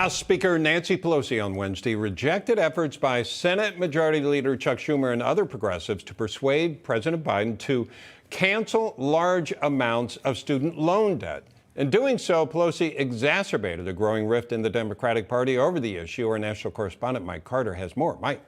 House Speaker Nancy Pelosi on Wednesday rejected efforts by Senate Majority Leader Chuck Schumer and other progressives to persuade President Biden to cancel large amounts of student loan debt. In doing so, Pelosi exacerbated a growing rift in the Democratic Party over the issue. Our national correspondent Mike Carter has more. Mike.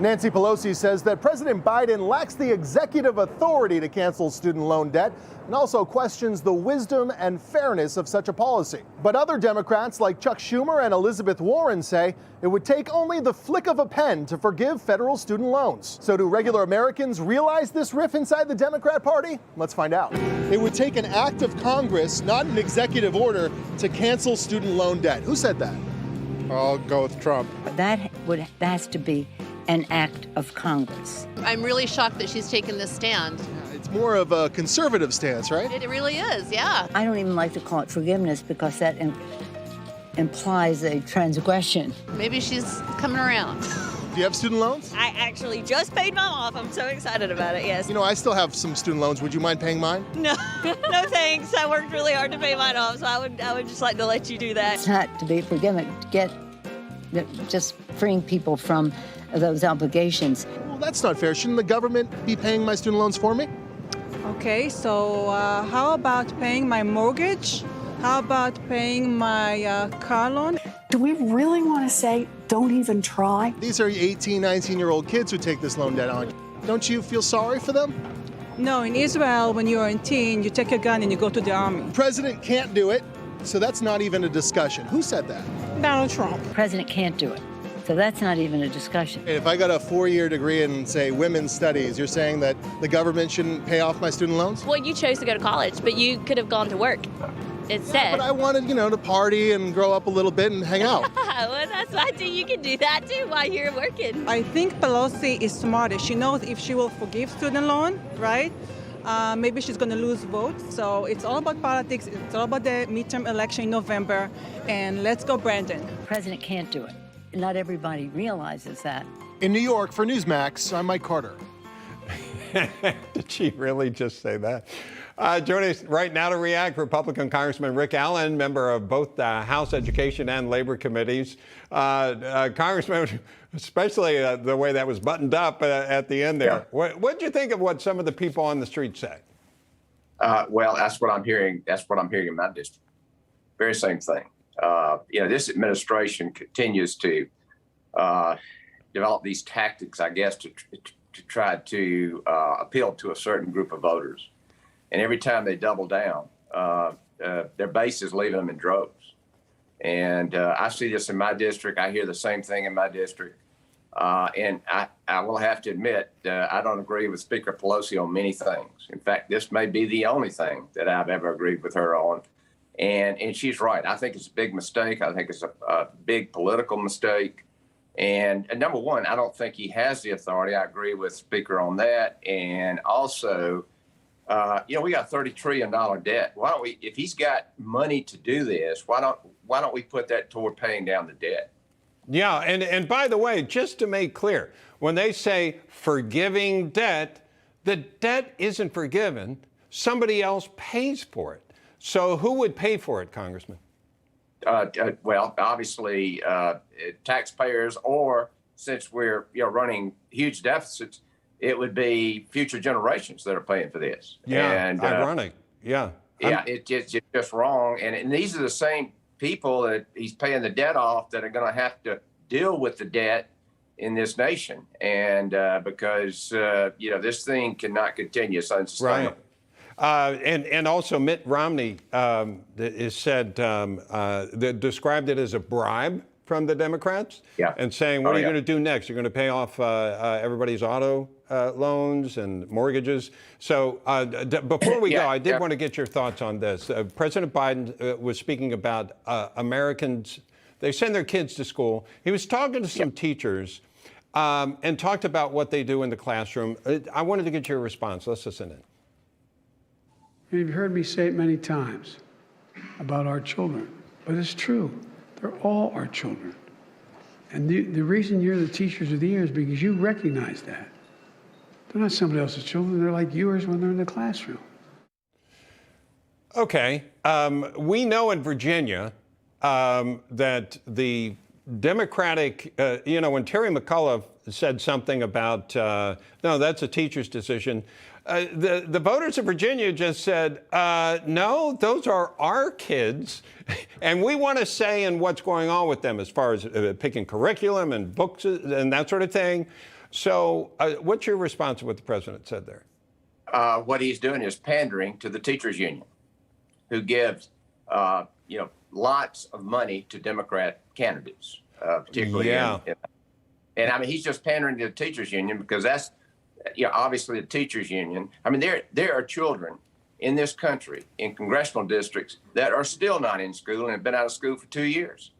Nancy Pelosi says that President Biden lacks the executive authority to cancel student loan debt and also questions the wisdom and fairness of such a policy. But other Democrats like Chuck Schumer and Elizabeth Warren say it would take only the flick of a pen to forgive federal student loans. So do regular Americans realize this rift inside the Democrat Party? Let's find out. It would take an act of Congress, not an executive order, to cancel student loan debt. Who said that? I'll go with Trump. That has to be an act of Congress. I'm really shocked that she's taken this stand. It's more of a conservative stance, right? It really is, yeah. I don't even like to call it forgiveness because that implies a transgression. Maybe she's coming around. Do you have student loans? I actually just paid mine off. I'm so excited about it, yes. You know, I still have some student loans. Would you mind paying mine? No, no thanks. I worked really hard to pay mine off, so I would just like to let you do that. It's not to be forgiven, just freeing people from those obligations. Well, that's not fair. Shouldn't the government be paying my student loans for me? Okay, so how about paying my mortgage? How about paying my car loan? Do we really want to say, don't even try? These are 18, 19-year-old kids who take this loan debt on. Don't you feel sorry for them? No, in Israel, when you're a teen, you take a gun and you go to the army. The president can't do it, so that's not even a discussion. Who said that? Donald Trump. The president can't do it. So that's not even a discussion. If I got a 4-year degree in, say, women's studies, you're saying that the government shouldn't pay off my student loans? Well, you chose to go to college, but you could have gone to work instead. Yeah, but I wanted, to party and grow up a little bit and hang out. Well, that's fine too. You can do that too while you're working. I think Pelosi is smarter. She knows if she will forgive student loan, right? Maybe she's going to lose votes. So it's all about politics. It's all about the midterm election in November. And let's go, Brandon. The president can't do it. Not everybody realizes that. In New York for Newsmax, I'm Mike Carter. Did she really just say that? Joining us right now to react, Republican Congressman Rick Allen, member of both the House Education and Labor Committees. Congressman, especially the way that was buttoned up at the end there. Yeah. What do you think of what some of the people on the street say? Well, that's what I'm hearing. That's what I'm hearing in my district. Very same thing. This administration continues to develop these tactics, I guess, to try to appeal to a certain group of voters. And every time they double down, their base is leaving them in droves. And I see this in my district. I hear the same thing in my district. And I will have to admit, I don't agree with Speaker Pelosi on many things. In fact, this may be the only thing that I've ever agreed with her on. And she's right. I think it's a big mistake. I think it's a big political mistake. And number one, I don't think he has the authority. I agree with Speaker on that. And also, we got $30 trillion debt. Why don't we, if he's got money to do this, why don't we put that toward paying down the debt? Yeah, and by the way, just to make clear, when they say forgiving debt, the debt isn't forgiven. Somebody else pays for it. So who would pay for it, Congressman? Well, obviously, taxpayers, or since we're running huge deficits, it would be future generations that are paying for this. Yeah, and, ironic. Yeah. Yeah, it's just wrong. And these are the same people that he's paying the debt off that are going to have to deal with the debt in this nation. And because, this thing cannot continue. It's unsustainable. Right. And also Mitt Romney is said described it as a bribe from the Democrats, and saying, what are you going to do next? You're going to pay off everybody's auto loans and mortgages. So before we go, I did want to get your thoughts on this. President Biden was speaking about Americans. They send their kids to school. He was talking to some teachers and talked about what they do in the classroom. I wanted to get your response. Let's listen in. You've heard me say it many times about our children, but it's true. They're all our children. And the reason you're the teachers of the year is because you recognize that. They're not somebody else's children. They're like yours when they're in the classroom. Okay. We know in Virginia, that the Democratic, when Terry McAuliffe said something about, no, that's a teacher's decision, the voters of Virginia just said, no, those are our kids, and we want a say in what's going on with them as far as picking curriculum and books and that sort of thing. So what's your response to what the president said there? What he's doing is pandering to the teachers union, who gives, lots of money to Democrat candidates, particularly. Yeah. And I mean, he's just pandering to the teachers union because that's, obviously the teachers union. I mean, there are children in this country in congressional districts that are still not in school and have been out of school for 2 years.